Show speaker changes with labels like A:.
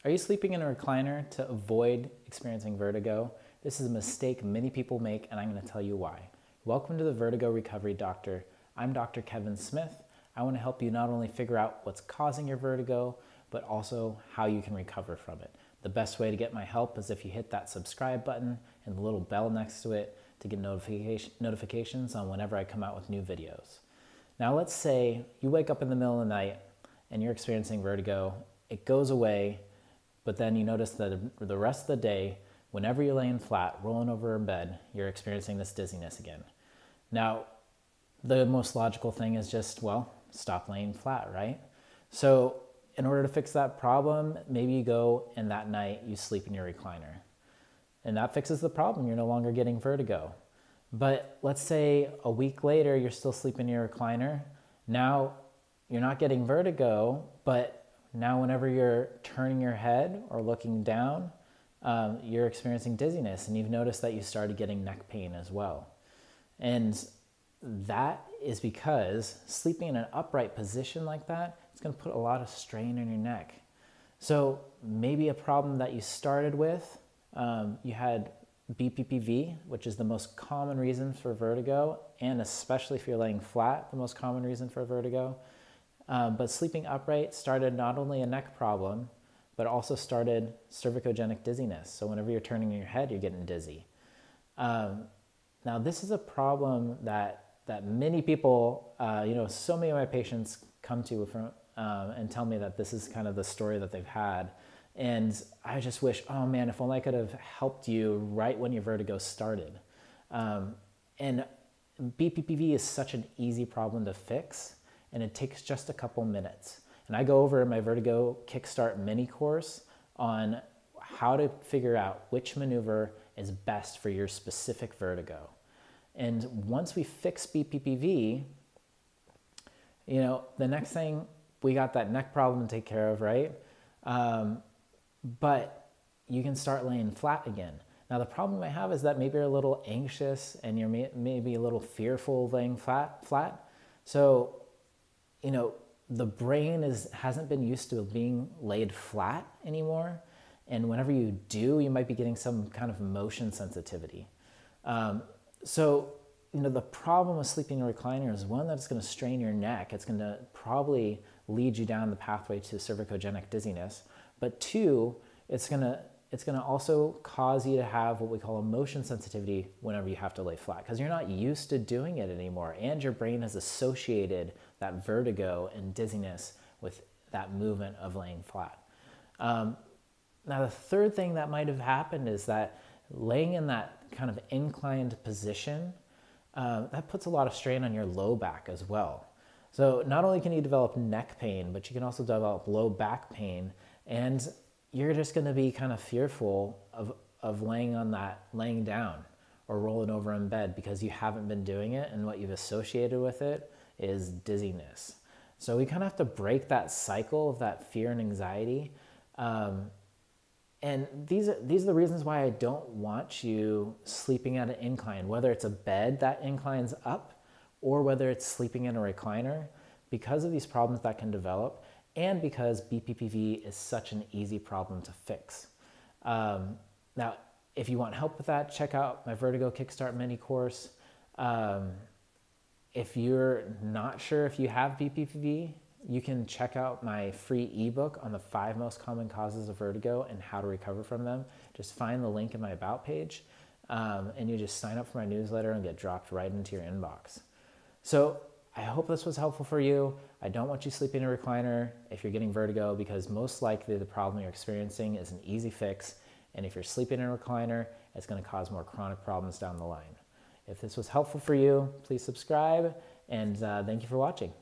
A: Are you sleeping in a recliner to avoid experiencing vertigo? This is a mistake many people make, and I'm going to tell you why. Welcome to the Vertigo Recovery Doctor. I'm Dr. Kevin Smith. I want to help you not only figure out what's causing your vertigo, but also how you can recover from it. The best way to get my help is if you hit that subscribe button and the little bell next to it to get notifications on whenever I come out with new videos. Now let's say you wake up in the middle of the night and you're experiencing vertigo. It goes away, but then you notice that the rest of the day, whenever you're laying flat, rolling over in bed, you're experiencing this dizziness again. Now, the most logical thing is just, well, stop laying flat, right? So in order to fix that problem, maybe you go and that night you sleep in your recliner. And that fixes the problem. You're no longer getting vertigo. But let's say a week later, you're still sleeping in your recliner. Now you're not getting vertigo, but now whenever you're turning your head or looking down, you're experiencing dizziness, and you've noticed that you started getting neck pain as well. And that is because sleeping in an upright position like that, it's going to put a lot of strain on your neck. So maybe a problem that you started with, you had BPPV, which is the most common reason for vertigo, and especially if you're laying flat, the most common reason for vertigo. But sleeping upright started not only a neck problem, but also started cervicogenic dizziness. So whenever you're turning your head, you're getting dizzy. Now this is a problem that many people, so many of my patients come to and tell me that this is kind of the story that they've had. And I just wish, oh man, if only I could have helped you right when your vertigo started. And BPPV is such an easy problem to fix, and it takes just a couple minutes. And I go over in my Vertigo Kickstart mini course on how to figure out which maneuver is best for your specific vertigo. And once we fix BPPV, the next thing, we got that neck problem to take care of, right? But you can start laying flat again. Now the problem I have is that maybe you're a little anxious and you're maybe a little fearful of laying flat. So, the brain hasn't been used to being laid flat anymore. And whenever you do, you might be getting some kind of motion sensitivity. So, the problem with sleeping in a recliner is one, that it's going to strain your neck. It's going to probably lead you down the pathway to cervicogenic dizziness. But two, it's going to also cause you to have what we call a motion sensitivity whenever you have to lay flat, because you're not used to doing it anymore, and your brain has associated that vertigo and dizziness with that movement of laying flat. Now the third thing that might have happened is that laying in that kind of inclined position, that puts a lot of strain on your low back as well. So not only can you develop neck pain, but you can also develop low back pain, and you're just going to be kind of fearful of laying down or rolling over in bed because you haven't been doing it, and what you've associated with it is dizziness. So we kind of have to break that cycle of that fear and anxiety. And these are the reasons why I don't want you sleeping at an incline, whether it's a bed that inclines up or whether it's sleeping in a recliner, because of these problems that can develop, and because BPPV is such an easy problem to fix. Now, if you want help with that, check out my Vertigo Kickstart mini course. If you're not sure if you have BPPV, you can check out my free ebook on the 5 most common causes of vertigo and how to recover from them. Just find the link in my About page, and you just sign up for my newsletter and get dropped right into your inbox. So I hope this was helpful for you. I don't want you sleeping in a recliner if you're getting vertigo, because most likely the problem you're experiencing is an easy fix. And if you're sleeping in a recliner, it's going to cause more chronic problems down the line. If this was helpful for you, please subscribe, and thank you for watching.